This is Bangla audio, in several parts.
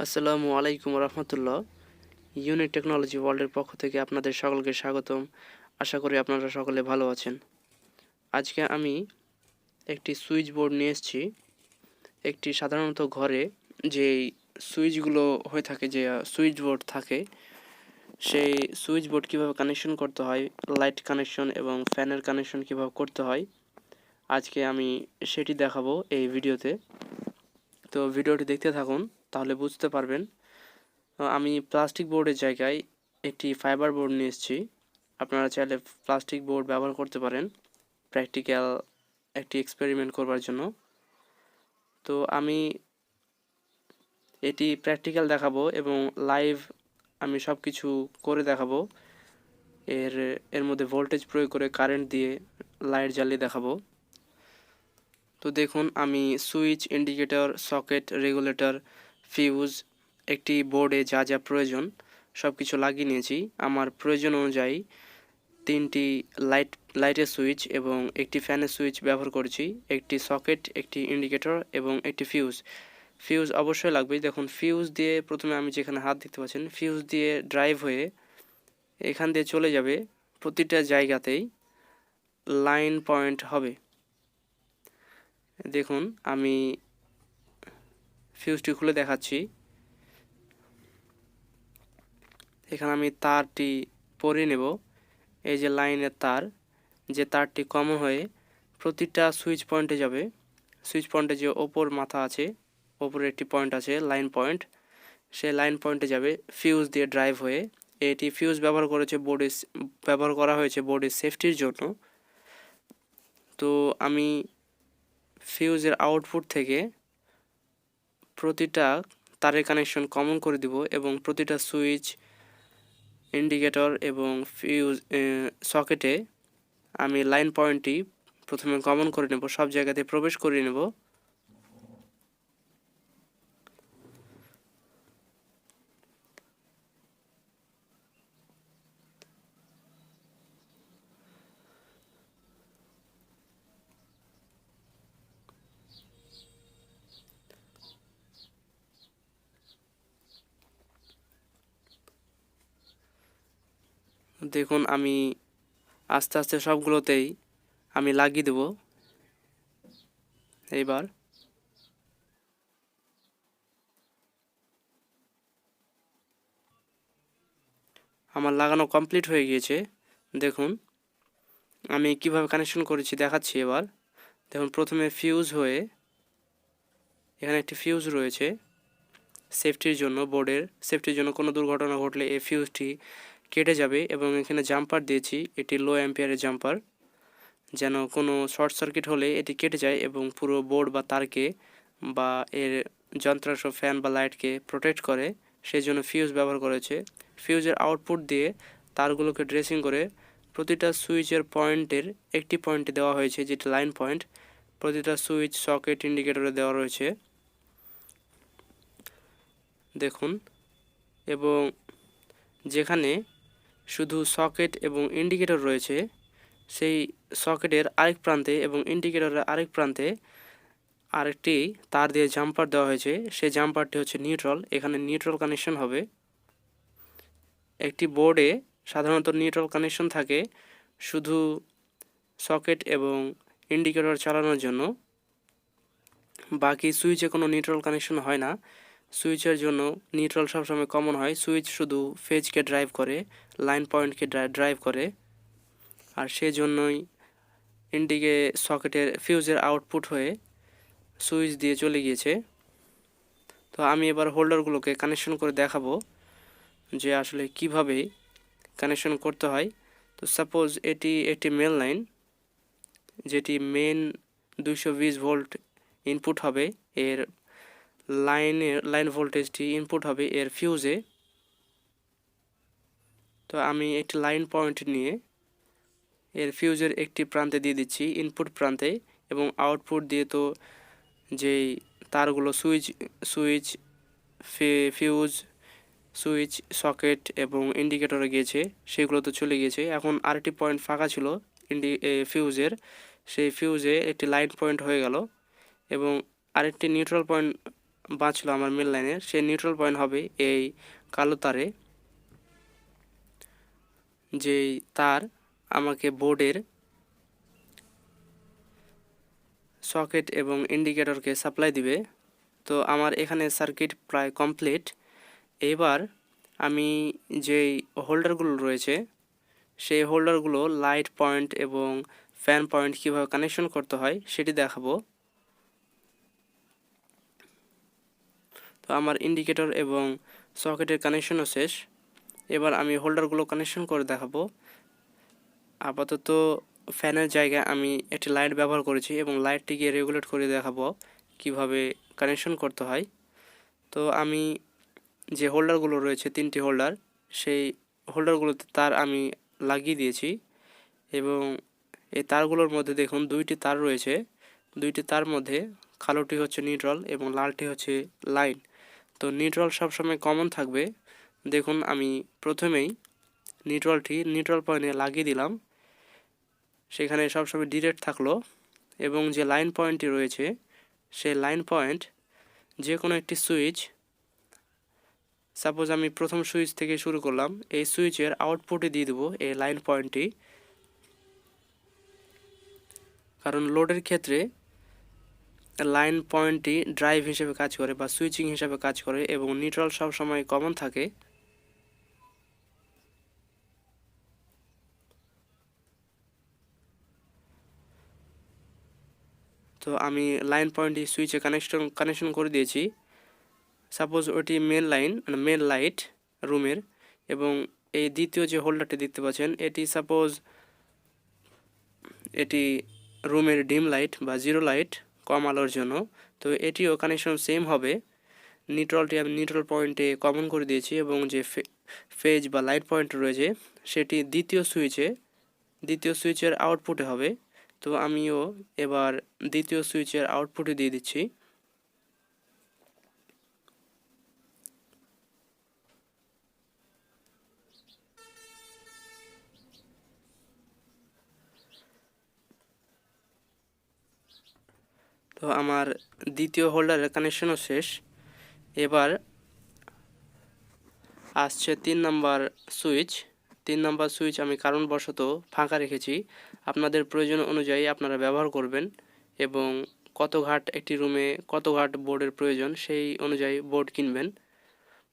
আসসালামু আলাইকুম রহমতুল্লাহ। ইউনিক টেকনোলজি ওয়ার্ল্ডের পক্ষ থেকে আপনাদের সকলকে স্বাগতম। আশা করি আপনারা সকলে ভালো আছেন। আজকে আমি একটি সুইচ বোর্ড নিয়ে এসেছি। একটি সাধারণত ঘরে যেই সুইচগুলো হয়ে থাকে, যে সুইচ বোর্ড থাকে, সেই সুইচ বোর্ড কীভাবে কানেকশন করতে হয়, লাইট কানেকশন এবং ফ্যানের কানেকশন কীভাবে করতে হয়, আজকে আমি সেটি দেখাবো এই ভিডিওতে। তো ভিডিওটি দেখতে থাকুন, তাহলে বুঝতে পারবেন। আমি প্লাস্টিক বোর্ডের জায়গায় একটি ফাইবার বোর্ড নিয়ে এসেছি। আপনারা চাইলে প্লাস্টিক বোর্ড ব্যবহার করতে পারেন প্র্যাকটিক্যাল একটি এক্সপেরিমেন্ট করবার জন্য। তো আমি এটি প্র্যাকটিক্যাল দেখাবো এবং লাইভ আমি সব কিছু করে দেখাবো। এর মধ্যে ভোল্টেজ প্রয়োগ করে কারেন্ট দিয়ে লাইট জ্বালিয়ে দেখাবো। তো দেখুন, আমি switch, indicator, socket, regulator, fuse, একটি বোর্ডে যা যা প্রয়োজন সব কিছু লাগিয়ে নিয়েছি। আমার প্রয়োজন অনুযায়ী 3টি লাইটের সুইচ এবং একটি ফ্যানের সুইচ ব্যবহার করেছি, একটি সকেট, একটি ইন্ডিকেটর এবং একটি ফিউজ অবশ্যই লাগবে। দেখুন, ফিউজ দিয়ে প্রথমে আমি যেখানে হাত দেখতে পাচ্ছেন, ফিউজ দিয়ে ড্রাইভ হয়ে এখান দিয়ে চলে যাবে, প্রতিটা জায়গাতেই লাইন পয়েন্ট হবে। দেখুন, আমি ফিউজটি খুলে দেখাচ্ছি। এখানে আমি তারটি পরিয়ে নেব। এই যে লাইনের তার, যে তারটি কমন হয়ে প্রতিটা সুইচ পয়েন্টে যাবে। সুইচ পয়েন্টে যে ওপর মাথা আছে, ওপরে একটি পয়েন্ট আছে লাইন পয়েন্ট, সেই লাইন পয়েন্টে যাবে ফিউজ দিয়ে ড্রাইভ হয়ে। এটি ফিউজ ব্যবহার করা হয়েছে বোর্ডের সেফটির জন্য। তো আমি ফিউজের আউটপুট থেকে প্রতিটা তারের কানেকশন কমন করে দিব এবং প্রতিটা সুইচ, ইন্ডিকেটর এবং ফিউজ সকেটে আমি লাইন পয়েন্টটি প্রথমে কমন করে নেব, সব জায়গাতে প্রবেশ করিয়ে নেব। দেখুন, আমি আস্তে আস্তে সবগুলোতেই আমি লাগিয়ে দেব। এইবার আমার লাগানো কমপ্লিট হয়ে গিয়েছে। দেখুন, আমি কিভাবে কানেকশন করেছি দেখাচ্ছি এবার। দেখুন, প্রথমে ফিউজ হয়ে এখানে একটি ফিউজ রয়েছে সেফটির জন্য, বোর্ডের সেফটির জন্য। কোনো দুর্ঘটনা ঘটলে এই ফিউজটি কেটে যাবে এবং এখানে জাম্পার দিয়েছি, এটি লো অ্যাম্পিয়ারের জাম্পার, যেন কোনো শর্ট সার্কিট হলে এটি কেটে যায় এবং পুরো বোর্ড বা তারকে বা এর যন্ত্রাংশ, ফ্যান বা লাইটকে প্রোটেক্ট করে। সেই জন্য ফিউজ ব্যবহার করেছে। ফিউজের আউটপুট দিয়ে তারগুলোকে ড্রেসিং করে প্রতিটা সুইচের পয়েন্টের একটি পয়েন্টে দেওয়া হয়েছে, যেটি লাইন পয়েন্ট। প্রতিটা সুইচ, সকেট, ইন্ডিকেটরে দেওয়া রয়েছে, দেখুন। এবং যেখানে শুধু সকেট এবং ইন্ডিকেটর রয়েছে, সেই সকেটের আরেক প্রান্তে এবং ইন্ডিকেটরের আরেক প্রান্তে আরেকটি তার দিয়ে জাম্পার দেওয়া হয়েছে। সেই জাম্পারটি হচ্ছে নিউট্রাল। এখানে নিউট্রাল কানেকশন হবে। একটি বোর্ডে সাধারণত নিউট্রাল কানেকশন থাকে শুধু সকেট এবং ইন্ডিকেটর চালানোর জন্য। বাকি সুইচে কোনো নিউট্রাল কানেকশন হয় না। সুইচের জন্য নিউট্রাল সবসময় কমন হয়। সুইচ শুধু ফেজকে ড্রাইভ করে, লাইন পয়েন্টকে ড্রাইভ করে। আর সেজন্যই সকেটের ফিউজের আউটপুট হয়ে সুইচ দিয়ে চলে গিয়েছে। তো আমি এবার হোল্ডারগুলোকে কানেকশন করে দেখাবো যে আসলে কিভাবে কানেকশন করতে হয়। তো সাপোজ এটি একটি মেন লাইন, যেটি মেন 220 ভোল্ট ইনপুট হবে। এর লাইন ভোল্টেজটি ইনপুট হবে এর ফিউজে। তো আমি একটি লাইন পয়েন্ট নিয়ে এর ফিউজের একটি প্রান্তে দিয়ে দিচ্ছি, ইনপুট প্রান্তে, এবং আউটপুট দিয়ে তো যেই তারগুলো সুইচ, ফিউজ, সুইচ, সকেট এবং ইন্ডিকেটরে গিয়েছে, সেগুলো তো চলে গিয়েছে। এখন আরেকটি পয়েন্ট ফাঁকা ছিল ফিউজের, সেই ফিউজে একটি লাইন পয়েন্ট হয়ে গেল এবং আরেকটি নিউট্রাল পয়েন্ট বাঁচলো আমার মেন লাইনের, সেই নিউট্রাল পয়েন্ট হবে এই কালো তারে, যেই তার আমাকে বোর্ডের সকেট এবং ইন্ডিকেটরকে সাপ্লাই দিবে। তো আমার এখানে সার্কিট প্রায় কমপ্লিট। এবার আমি যেই হোল্ডারগুলো রয়েছে সেই হোল্ডারগুলো লাইট পয়েন্ট এবং ফ্যান পয়েন্ট কীভাবে কানেকশন করতে হয় সেটি দেখাবো। তো আমার ইন্ডিকেটর এবং সকেটের কানেকশনও শেষ। এবার আমি হোল্ডারগুলো কানেকশন করে দেখাবো। আপাতত ফ্যানের জায়গায় আমি একটি লাইট ব্যবহার করেছি এবং লাইটটিকে রেগুলেট করে দেখাবো কিভাবে কানেকশন করতে হয়। তো আমি যে হোল্ডারগুলো রয়েছে 3টি হোল্ডার, সেই হোল্ডারগুলোতে তার আমি লাগিয়ে দিয়েছি এবং এই তারগুলোর মধ্যে দেখুন 2টি তার রয়েছে। 2টি তার মধ্যে কালোটি হচ্ছে নিউট্রাল এবং লালটি হচ্ছে লাইন। তো নিউট্রাল সবসময় কমন থাকবে। দেখুন আমি প্রথমেই নিউট্রাল পয়েন্টে লাগিয়ে দিলাম, সেখানে সবসময় ডিরেক্ট থাকলো। এবং যে লাইন পয়েন্টটি রয়েছে সেই লাইন পয়েন্ট যে কোনো একটি সুইচ, সাপোজ আমি প্রথম সুইচ থেকে শুরু করলাম, এই সুইচের আউটপুটে দিয়ে দেবো এই লাইন পয়েন্টটি। কারণ লোডের ক্ষেত্রে লাইন পয়েন্টটি ড্রাইভ হিসেবে কাজ করে বা সুইচিং হিসেবে কাজ করে এবং নিউট্রাল সবসময় কমন থাকে। তো আমি লাইন পয়েন্টটি সুইচে কানেকশন করে দিয়েছি। সাপোজ ওটি মেন লাইন মানে মেন লাইট রুমের, এবং এই দ্বিতীয় যে হোল্ডারটি দেখতে পাচ্ছেন এটি সাপোজ এটি রুমের ডিম লাইট বা জিরো লাইট, কম আলোর জন্য। তো এটিও কানেকশন সেম হবে। নিউট্রালটি আমি নিউট্রাল পয়েন্টে কমন করে দিয়েছি এবং যে ফেজ বা লাইট পয়েন্ট রয়েছে সেটি দ্বিতীয় সুইচের আউটপুটে হবে। তো আমিও এবার দ্বিতীয় সুইচের আউটপুটে দিয়ে দিচ্ছি। তো আমার দ্বিতীয় হোল্ডারের কানেকশনও শেষ। এবার আসছে 3 নাম্বার সুইচ। 3 নাম্বার সুইচ আমি কারণবশত ফাঁকা রেখেছি। আপনাদের প্রয়োজন অনুযায়ী আপনারা ব্যবহার করবেন এবং কত ঘাট একটি রুমে কত ঘাট বোর্ডের প্রয়োজন সেই অনুযায়ী বোর্ড কিনবেন।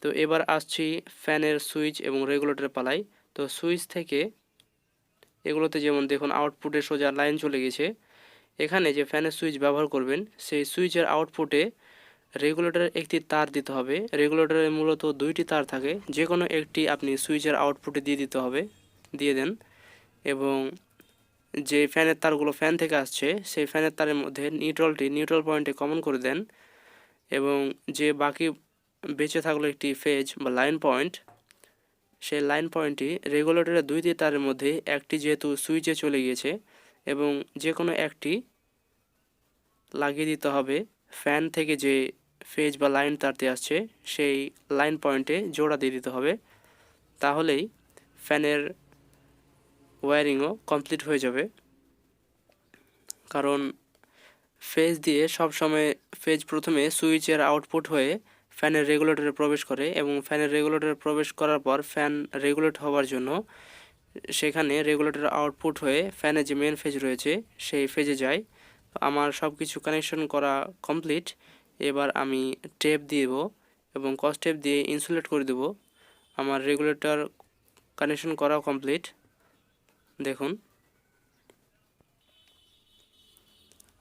তো এবার আসছি ফ্যানের সুইচ এবং রেগুলেটরের পালায়। তো সুইচ থেকে এগুলোতে যেমন দেখুন আউটপুটে সোজা লাইন চলে গেছে। এখানে যে ফ্যানের সুইচ ব্যবহার করবেন সেই সুইচের আউটপুটে রেগুলেটরের একটি তার দিতে হবে। রেগুলেটরে মূলত 2টি তার থাকে, যে কোনো একটি আপনি সুইচের আউটপুটে দিয়ে দেন এবং যে ফ্যানের তারগুলো ফ্যান থেকে আসছে সেই ফ্যানের তারের মধ্যে নিউট্রাল পয়েন্টে কমন করে দেন এবং যে বাকি বেঁচে থাকলো একটি ফেজ বা লাইন পয়েন্ট, সেই লাইন পয়েন্টটি রেগুলেটরের 2টি তারের মধ্যে একটি যেহেতু সুইচে চলে গিয়েছে এবং যে কোনো একটি লাগিয়ে দিতে হবে ফ্যান থেকে যে ফেজ বা লাইন তারতে আসছে সেই লাইন পয়েন্টে জোড়া দিয়ে দিতে হবে। তাহলেই ফ্যানের ওয়্যারিংও কমপ্লিট হয়ে যাবে। কারণ ফেজ প্রথমে সুইচের আউটপুট হয়ে ফ্যানের রেগুলেটরে প্রবেশ করে এবং ফ্যানের রেগুলেটরে প্রবেশ করার পর ফ্যান রেগুলেট হওয়ার জন্য সেখানে রেগুলেটরের আউটপুট হয়ে ফ্যানের যে মেন ফেজ রয়েছে সেই ফেজে যায়। আমার সব কিছু কানেকশন করা কমপ্লিট। এবার আমি টেপ দিব এবং কস টেপ দিয়ে ইনসুলেট করে দেব। আমার রেগুলেটর কানেকশন করা কমপ্লিট। দেখুন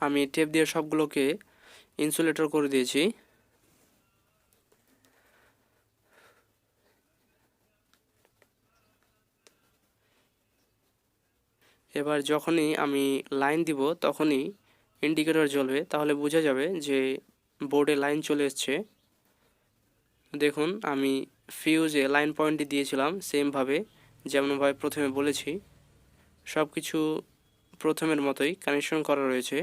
আমি টেপ দিয়ে সবগুলোকে ইনসুলেটর করে দিয়েছি। এবার যখনই আমি লাইন দিব তখনই ইন্ডিকেটর জ্বলবে, তাহলে বোঝা যাবে যে বোর্ডে লাইন চলে এসছে। দেখুন আমি ফিউজে লাইন পয়েন্টটি দিয়েছিলাম সেমভাবে, যেমনভাবে প্রথমে বলেছি সব কিছু প্রথমের মতোই কানেকশন করা রয়েছে।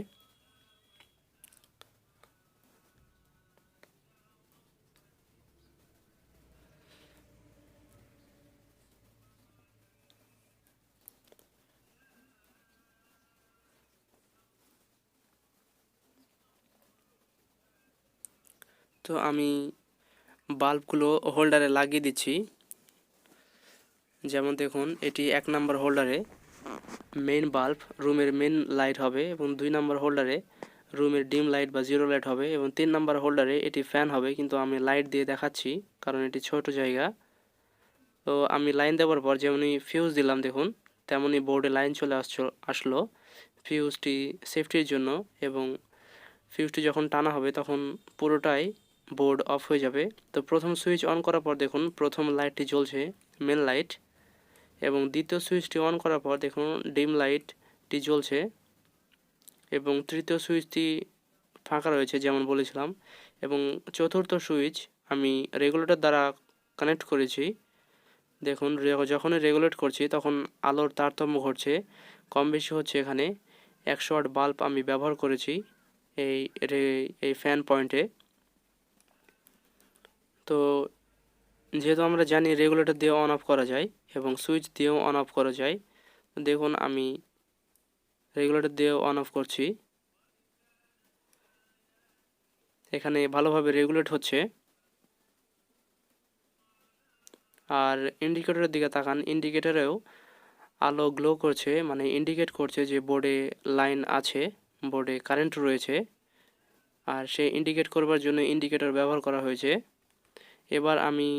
তো আমি বাল্বগুলো হোল্ডারে লাগিয়ে দিচ্ছি। যেমন দেখুন, এটি 1 নাম্বার হোল্ডারে মেইন বাল্ব, রুমের মেইন লাইট হবে, এবং 2 নাম্বার হোল্ডারে রুমের ডিম লাইট বা জিরো লাইট হবে, এবং 3 নাম্বার হোল্ডারে এটি ফ্যান হবে, কিন্তু আমি লাইট দিয়ে দেখাচ্ছি কারণ এটি ছোট জায়গা। তো আমি লাইন দেওয়ার পর যেমনি ফিউজ দিলাম দেখুন, তেমনি বোর্ডে লাইন চলে আসলো ফিউজটি সেফটির জন্য। এবং ফিউজটি যখন টানা হবে তখন পুরোটাই বোর্ড অফ হয়ে যাবে। তো প্রথম সুইচ অন করার পর দেখুন প্রথম লাইটটি জ্বলছে, মেন লাইট, এবং দ্বিতীয় সুইচটি অন করার পর দেখুন ডিম লাইটটি জ্বলছে, এবং তৃতীয় সুইচটি ফাঁকা রয়েছে যেমন বলেছিলাম, এবং চতুর্থ সুইচ আমি রেগুলেটর দ্বারা কানেক্ট করেছি। দেখুন যখনই রেগুলেট করছি তখন আলোর তারতম্য ঘটছে, কম বেশি হচ্ছে। এখানে 100 ওয়াট বাল্ব আমি ব্যবহার করেছি এই ফ্যান পয়েন্টে। তো যেহেতু আমরা জানি রেগুলেটর দিয়ে অন অফ করা যায় এবং সুইচ দিয়েও অন অফ করা যায়, দেখুন আমি রেগুলেটর দিয়েও অন অফ করছি। এখানে ভালোভাবে রেগুলেট হচ্ছে। আর ইন্ডিকেটরের দিকে তাকান, ইন্ডিকেটরেও আলো গ্লো করছে, মানে ইন্ডিকেট করছে যে বোর্ডে লাইন আছে, বোর্ডে কারেন্ট রয়েছে। আর সে ইন্ডিকেট করবার জন্য ইন্ডিকেটর ব্যবহার করা হয়েছে। এবার আমি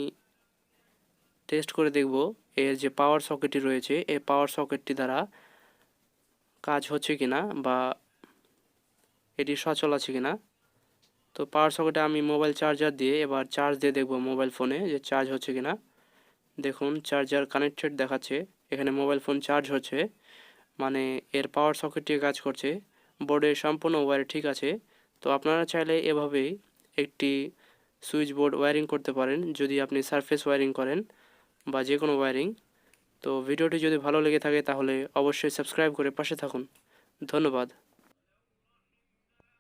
টেস্ট করে দেখব এর যে পাওয়ার সকেটটি রয়েছে এই পাওয়ার সকেটটি দ্বারা কাজ হচ্ছে কিনা বা এটি সচল আছে কিনা। তো পাওয়ার সকেটে আমি মোবাইল চার্জার দিয়ে এবার চার্জ দিয়ে দেখব মোবাইল ফোনে যে চার্জ হচ্ছে কিনা। দেখুন চার্জার কানেক্টেড দেখাচ্ছে, এখানে মোবাইল ফোন চার্জ হচ্ছে, মানে এর পাওয়ার সকেটটি কাজ করছে, বোর্ডে সম্পূর্ণ ওয়্যার ঠিক আছে। তো আপনারা চাইলে এভাবেই একটি সুইচ বোর্ড ওয়্যারিং করতে পারেন যদি আপনি সারফেস ওয়্যারিং করেন বা যে কোনো ওয়্যারিং। তো ভিডিওটি যদি ভালো লেগে থাকে তাহলে অবশ্যই সাবস্ক্রাইব করে পাশে থাকুন। ধন্যবাদ।